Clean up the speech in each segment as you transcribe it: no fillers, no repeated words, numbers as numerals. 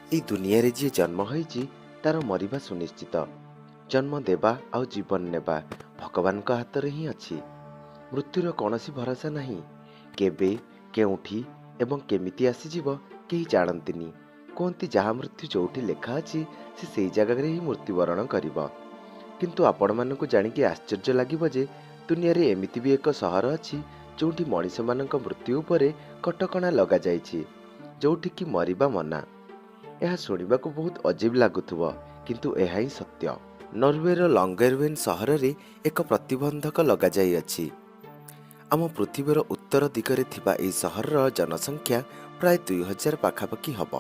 এই ଦୁନିଆରେ ଯିଏ ଜନ୍ମ ହୋଇଛି ତାର ମରିବା ସୁନିଶ୍ଚିତ। ଜନ୍ମ ଦେବା ଆଉ ଜୀବନ ନେବା ଭଗବାନଙ୍କ ହାତରେ ହିଁ ଅଛି। ମୃତ୍ୟୁର କୌଣସି ଭରସା ନାହିଁ। କେବେ, କେଉଁଠି ଏବଂ କେମିତି ଆସିଯିବ କେହି ଜାଣନ୍ତିନି। କୁହନ୍ତି ଯାହା ମୃତ୍ୟୁ ଯୋଉଠି ଲେଖା ଅଛି ସେ ସେଇ ଜାଗାରେ ହିଁ ମୃତ୍ୟୁବରଣ କରିବ। କିନ୍ତୁ ଆପଣମାନଙ୍କୁ ଜାଣିକି ଆଶ୍ଚର୍ଯ୍ୟ ଲାଗିବ ଯେ ଦୁନିଆରେ ଏମିତି ବି ଏକ ସହର ଅଛି ଯୋଉଠି ମଣିଷମାନଙ୍କ ମୃତ୍ୟୁ ଉପରେ କଟକଣା ଲଗାଯାଇଛି, ଯୋଉଠିକି ମରିବା ମନା। ଏହା ଶୁଣିବାକୁ ବହୁତ ଅଜୀବ ଲାଗୁଥିବ, କିନ୍ତୁ ଏହା ହିଁ ସତ୍ୟ। ନରୱେର ଲଙ୍ଗେରୱେନ୍ ସହରରେ ଏକ ପ୍ରତିବନ୍ଧକ ଲଗାଯାଇଅଛି। ଆମ ପୃଥିବୀର ଉତ୍ତର ଦିଗରେ ଥିବା ଏହି ସହରର ଜନସଂଖ୍ୟା ପ୍ରାୟ 2000 ପାଖାପାଖି ହେବ।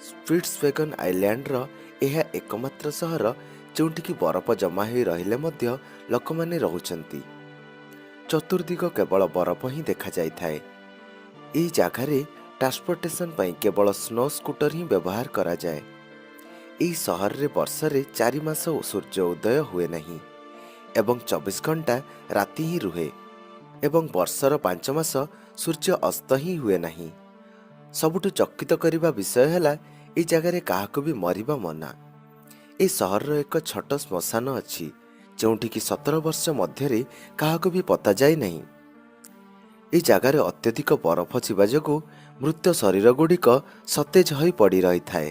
ସ୍ପିଟ୍ସବେଗନ୍ ଆଇଲ୍ୟାଣ୍ଡର ଏହା ଏକମାତ୍ର ସହର ଯେଉଁଠିକି ବରଫ ଜମା ହୋଇ ରହିଲେ ମଧ୍ୟ ଲୋକମାନେ ରହୁଛନ୍ତି। ଚତୁର୍ଦିଗ କେବଳ ବରଫ ହିଁ ଦେଖାଯାଇଥାଏ। ଏହି ଜାଗାରେ ଟ୍ରାନ୍ସପୋର୍ଟେସନ୍ ପାଇଁ କେବଳ ସ୍ନୋ ସ୍କୁଟର ହିଁ ବ୍ୟବହାର କରାଯାଏ। ଏହି ସହରରେ ବର୍ଷରେ 4 ମାସ ସୂର୍ଯ୍ୟ ଉଦୟ ହୁଏ ନାହିଁ ଏବଂ 24 ଘଣ୍ଟା ରାତି ହିଁ ରୁହେ ଏବଂ ବର୍ଷର 5 ମାସ ସୂର୍ଯ୍ୟ ଅସ୍ତ ହିଁ ହୁଏ ନାହିଁ। ସବୁଠୁ ଚକିତ କରିବା ବିଷୟ ହେଲା ଏହି ଜାଗାରେ କାହାକୁ ବି ମରିବା ମନା। ଏହି ସହରର ଏକ ଛୋଟ ଶ୍ମଶାନ ଅଛି ଯେଉଁଠିକି 17 ବର୍ଷ ମଧ୍ୟରେ କାହାକୁ ବି ପତାଯାଇ ନାହିଁ। ଏହି ଜାଗାରେ ଅତ୍ୟଧିକ ବରଫ ଥିବା ଯୋଗୁଁ ମୃତ ଶରୀରଗୁଡ଼ିକ ସତେଜ ହୋଇ ପଡ଼ି ରହିଥାଏ।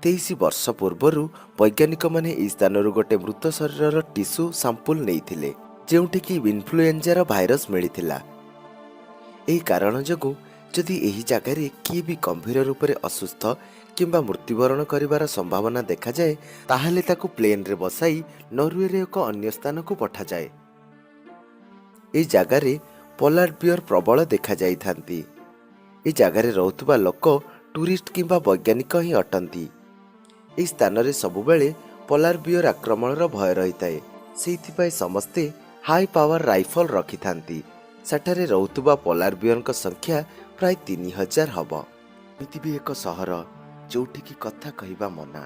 23 ବର୍ଷ ପୂର୍ବରୁ ବୈଜ୍ଞାନିକମାନେ ଏହି ସ୍ଥାନରୁ ଗୋଟିଏ ମୃତ ଶରୀରର ଟିସ୍ୟୁ ସାମ୍ପଲ ନେଇଥିଲେ ଯେଉଁଠିକି ଇନଫ୍ଲୁଏଞ୍ଜାର ଭାଇରସ୍ ମିଳିଥିଲା। ଏହି କାରଣ ଯୋଗୁଁ ଯଦି ଏହି ଜାଗାରେ କିଏ ବି ଗମ୍ଭୀର ରୂପରେ ଅସୁସ୍ଥ କିମ୍ବା ମୃତ୍ୟୁବରଣ କରିବାର ସମ୍ଭାବନା ଦେଖାଯାଏ ତାହେଲେ ତାକୁ ପ୍ଲେନ୍ରେ ବସାଇ ନରୱେର ଏକ ଅନ୍ୟ ସ୍ଥାନକୁ ପଠାଯାଏ। ଏହି ଜାଗାରେ ପୋଲାର ବିୟର ପ୍ରବଳ ଦେଖାଯାଇଥାନ୍ତି। ଏହି ଜାଗାରେ ରହୁଥିବା ଲୋକ ଟୁରିଷ୍ଟ କିମ୍ବା ବୈଜ୍ଞାନିକ ହିଁ ଅଟନ୍ତି। ଏହି ସ୍ଥାନରେ ସବୁବେଳେ ପୋଲାର ବିୟର ଆକ୍ରମଣର ଭୟ ରହିଥାଏ। ସେଇଥିପାଇଁ ସମସ୍ତେ ହାଇ ପାୱାର ରାଇଫଲ ରଖିଥାନ୍ତି। ସେଠାରେ ରହୁଥିବା ପୋଲାର ବିୟରଙ୍କ ସଂଖ୍ୟା ପ୍ରାୟ 3000 ହେବ। ଏମିତି ବି ଏକ ସହର ଯେଉଁଠିକି କଥା କହିବା ମନା।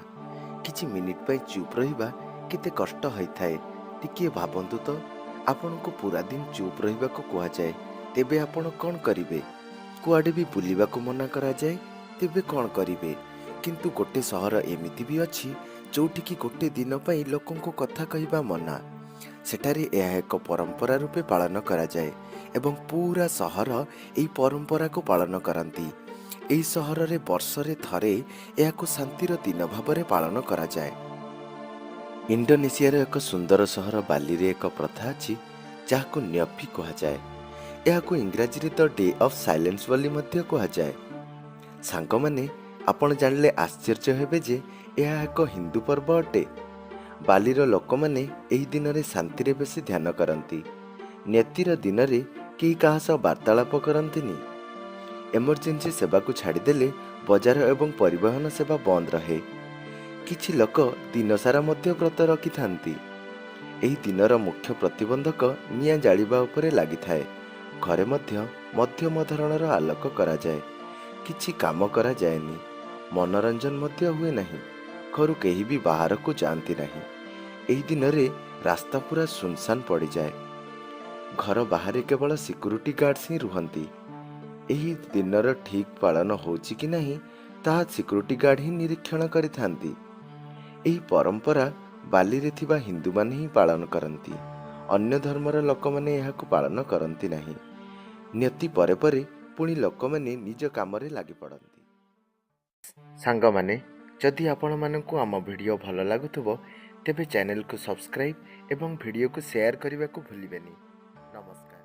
କିଛି ମିନିଟ୍ ପାଇଁ ଚୁପ୍ ରହିବା କେତେ କଷ୍ଟ ହୋଇଥାଏ ଟିକିଏ ଭାବନ୍ତୁ ତ। ଆପଣଙ୍କୁ ପୁରା ଦିନ ଚୁପ୍ ରହିବାକୁ କୁହାଯାଏ, ତେବେ ଆପଣ କ'ଣ କରିବେ? କୁଆଡ଼େ ବି ବୁଲିବାକୁ ମନା କରାଯାଏ, ତେବେ କ'ଣ କରିବେ? କିନ୍ତୁ ଗୋଟେ ସହର ଏମିତି ବି ଅଛି ଯେଉଁଠିକି ଗୋଟେ ଦିନ ପାଇଁ ଲୋକଙ୍କୁ କଥା କହିବା ମନା। ସେଠାରେ ଏହା ଏକ ପରମ୍ପରା ରୂପେ ପାଳନ କରାଯାଏ ଏବଂ ପୁରା ସହର ଏହି ପରମ୍ପରାକୁ ପାଳନ କରନ୍ତି। ଏହି ସହରରେ ବର୍ଷରେ ଥରେ ଏହାକୁ ଶାନ୍ତିର ଦିନ ଭାବରେ ପାଳନ କରାଯାଏ। ଇଣ୍ଡୋନେସିଆର ଏକ ସୁନ୍ଦର ସହର ବାଲିରେ ଏକ ପ୍ରଥା ଅଛି ଯାହାକୁ ନ୍ୟଫି କୁହାଯାଏ। ଏହାକୁ ଇଂରାଜୀରେ ଦ ଡେ ଅଫ୍ ସାଇଲେନ୍ସ ବୋଲି ମଧ୍ୟ କୁହାଯାଏ। ସାଙ୍ଗମାନେ, ଆପଣ ଜାଣିଲେ ଆଶ୍ଚର୍ଯ୍ୟ ହେବେ ଯେ ଏହା ଏକ ହିନ୍ଦୁ ପର୍ବ ଅଟେ। ବାଲିର ଲୋକମାନେ ଏହି ଦିନରେ ଶାନ୍ତିରେ ବେଶୀ ଧ୍ୟାନ କରନ୍ତି। ନ୍ୟତିର ଦିନରେ କେହି କାହା ସହ ବାର୍ତ୍ତାଳାପ କରନ୍ତିନି। ଏମର୍ଜେନ୍ସି ସେବାକୁ ଛାଡ଼ିଦେଲେ ବଜାର ଏବଂ ପରିବହନ ସେବା ବନ୍ଦ ରହେ। କିଛି ଲୋକ ଦିନସାରା ମଧ୍ୟ ବ୍ରତ ରଖିଥାନ୍ତି। ଏହି ଦିନର ମୁଖ୍ୟ ପ୍ରତିବନ୍ଧକ ନିଆଁ ଜାଳିବା ଉପରେ ଲାଗିଥାଏ। ଘରେ ମଧ୍ୟ ମଧ୍ୟମ ଧରଣର ଆଲୋକ କରାଯାଏ। କିଛି କାମ କରାଯାଏନି। ମନୋରଞ୍ଜନ ମଧ୍ୟ ହୁଏ ନାହିଁ। ଘରୁ କେହି ବି ବାହାରକୁ ଯାଆନ୍ତି ନାହିଁ। ଏହି ଦିନରେ ରାସ୍ତା ପୁରା ସୁନସାନ ପଡ଼ିଯାଏ। ଘର ବାହାରେ କେବଳ ସିକ୍ୟୁରିଟି ଗାର୍ଡସ୍ ହିଁ ରୁହନ୍ତି। ଏହି ଦିନର ଠିକ୍ ପାଳନ ହେଉଛି କି ନାହିଁ ତାହା ସିକ୍ୟୁରିଟି ଗାର୍ଡ ହିଁ ନିରୀକ୍ଷଣ କରିଥାନ୍ତି। ଏହି ପରମ୍ପରା ବାଲିରେ ଥିବା ହିନ୍ଦୁମାନେ ହିଁ ପାଳନ କରନ୍ତି। ଅନ୍ୟ ଧର୍ମର ଲୋକମାନେ ଏହାକୁ ପାଳନ କରନ୍ତି ନାହିଁ। ନ୍ୟତି ପରେ ପରେ ପୁଣି ଲୋକମାନେ ନିଜ କାମରେ ଲାଗିପଡ଼ନ୍ତି। ସାଙ୍ଗମାନେ, ଯଦି ଆପଣମାନଙ୍କୁ ଆମ ଭିଡ଼ିଓ ଭଲ ଲାଗୁଥିବ ତେବେ ଚ୍ୟାନେଲକୁ ସବସ୍କ୍ରାଇବ୍ ଏବଂ ଭିଡ଼ିଓକୁ ସେୟାର କରିବାକୁ ଭୁଲିବେନି। ନମସ୍କାର।